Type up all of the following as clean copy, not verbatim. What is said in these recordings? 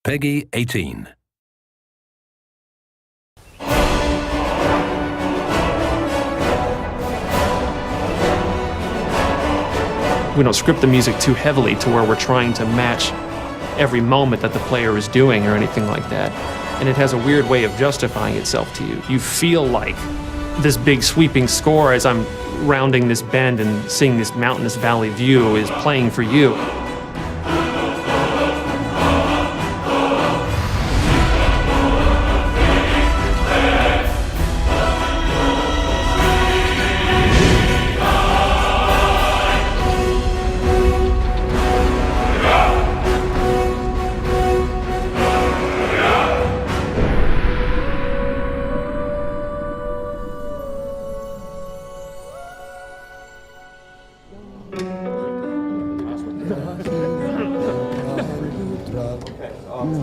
Peggy 18. We don't script the music too heavily to where we're trying to match every moment that the player is doing or anything like that. And it has a weird way of justifying itself to you. You feel like this big sweeping score as I'm rounding this bend and seeing this mountainous valley view is playing for you.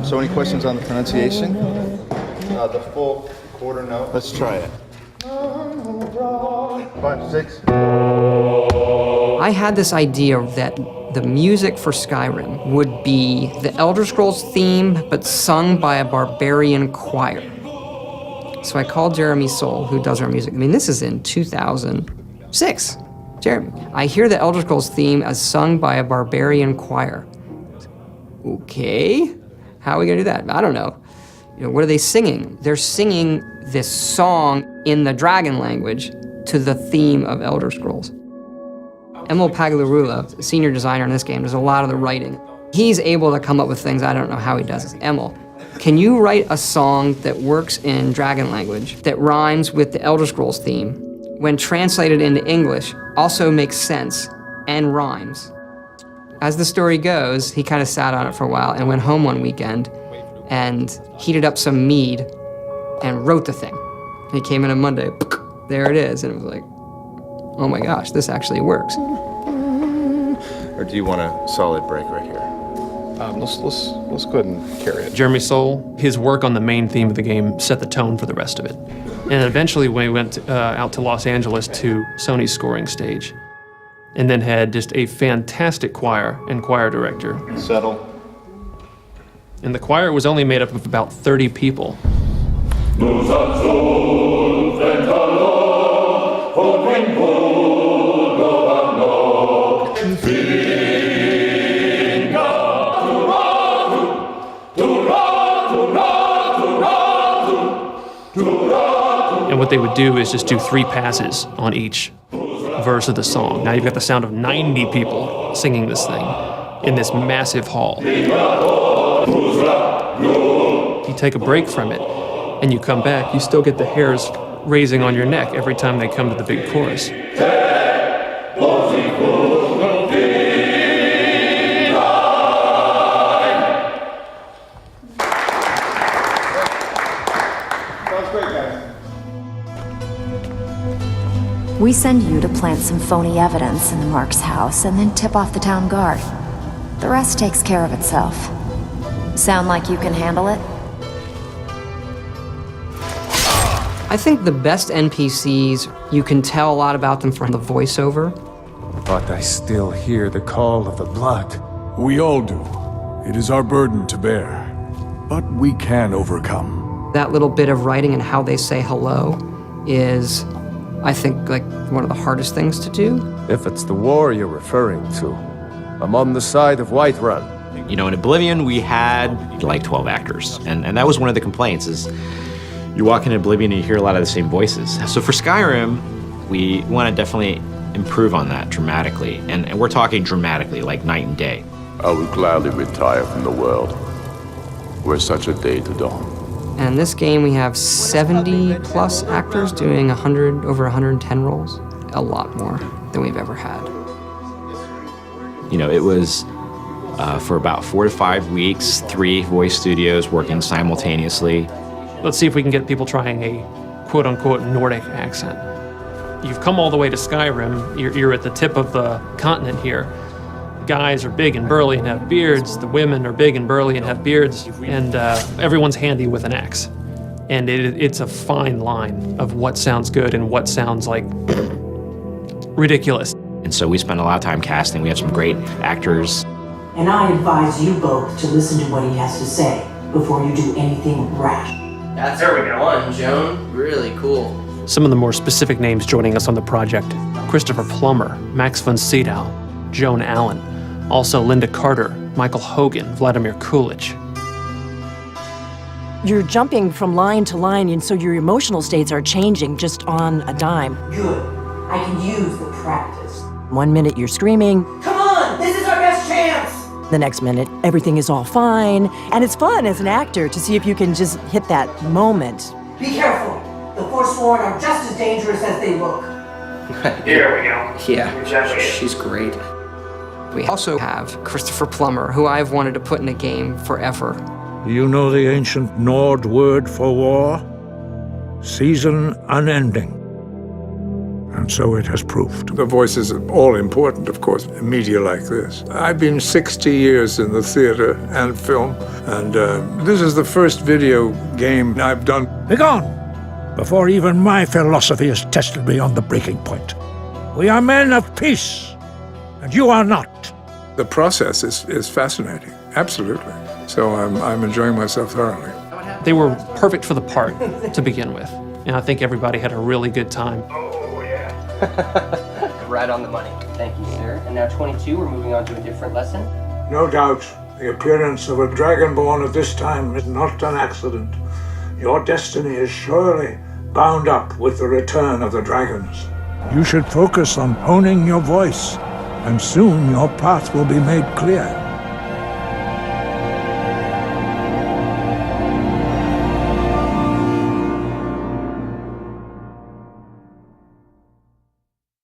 So any questions on the pronunciation? The full quarter note. Let's try it. 5, 6. I had this idea that the music for Skyrim would be the Elder Scrolls theme, but sung by a barbarian choir. So I called Jeremy Soule, who does our music. I mean, this is in 2006. Jeremy, I hear the Elder Scrolls theme as sung by a barbarian choir. Okay, how are we gonna do that? I don't know. What are they singing? They're singing this song in the dragon language to the theme of Elder Scrolls. Emil Pagliarula, senior designer in this game, does a lot of the writing. He's able to come up with things, I don't know how he does this. Emil, can you write a song that works in dragon language that rhymes with the Elder Scrolls theme, when translated into English, also makes sense and rhymes? As the story goes, he kind of sat on it for a while and went home one weekend and heated up some mead and wrote the thing. He came in on Monday, there it is, and it was like, oh my gosh, this actually works. Or do you want a solid break right here? Let's go ahead and carry it. Jeremy Soule, his work on the main theme of the game set the tone for the rest of it. And eventually we went out to Los Angeles to Sony's scoring stage, and then had just a fantastic choir and choir director. Settle. And the choir was only made up of about 30 people. And what they would do is just do 3 passes on each verse of the song. Now you've got the sound of 90 people singing this thing in this massive hall. You take a break from it and you come back, you still get the hairs raising on your neck every time they come to the big chorus. We send you to plant some phony evidence in the Mark's house and then tip off the town guard. The rest takes care of itself. Sound like you can handle it? I think the best NPCs, you can tell a lot about them from the voiceover. But I still hear the call of the blood. We all do. It is our burden to bear. But we can overcome. That little bit of writing and how they say hello is, I think, like one of the hardest things to do. If it's the war you're referring to, I'm on the side of Whiterun. In Oblivion, we had like 12 actors, and that was one of the complaints, is you walk into Oblivion and you hear a lot of the same voices. So for Skyrim, we want to definitely improve on that dramatically, and we're talking dramatically, like night and day. I would gladly retire from the world were such a day to dawn. And in this game, we have 70 plus actors doing over 110 roles. A lot more than we've ever had. It was for about 4 to 5 weeks, 3 voice studios working simultaneously. Let's see if we can get people trying a quote-unquote Nordic accent. You've come all the way to Skyrim, you're at the tip of the continent here. Guys are big and burly and have beards, the women are big and burly and have beards, and everyone's handy with an axe. And it's a fine line of what sounds good and what sounds like ridiculous. And so we spent a lot of time casting. We have some great actors. And I advise you both to listen to what he has to say before you do anything rash. That's one, Joan. Really cool. Some of the more specific names joining us on the project: Christopher Plummer, Max von Sydow, Joan Allen, also Linda Carter, Michael Hogan, Vladimir Coolidge. You're jumping from line to line, and so your emotional states are changing just on a dime. Good. I can use the practice. 1 minute you're screaming. Come on! This is our best chance! The next minute, everything is all fine. And it's fun as an actor to see if you can just hit that moment. Be careful. The Forsworn are just as dangerous as they look. Here we go. Yeah, she's great. We also have Christopher Plummer, who I've wanted to put in a game forever. Do you know the ancient Nord word for war? Season unending. And so it has proved. The voice is all important, of course, in media like this. I've been 60 years in the theater and film, and this is the first video game I've done. Begone! Before even my philosophy is tested beyond the breaking point. We are men of peace, and you are not. The process is fascinating, absolutely. So I'm enjoying myself thoroughly. They were perfect for the part to begin with, and I think everybody had a really good time. Right on the money. Thank you, sir. And now 22, we're moving on to a different lesson. No doubt, the appearance of a dragonborn at this time is not an accident. Your destiny is surely bound up with the return of the dragons. You should focus on honing your voice, and soon your path will be made clear.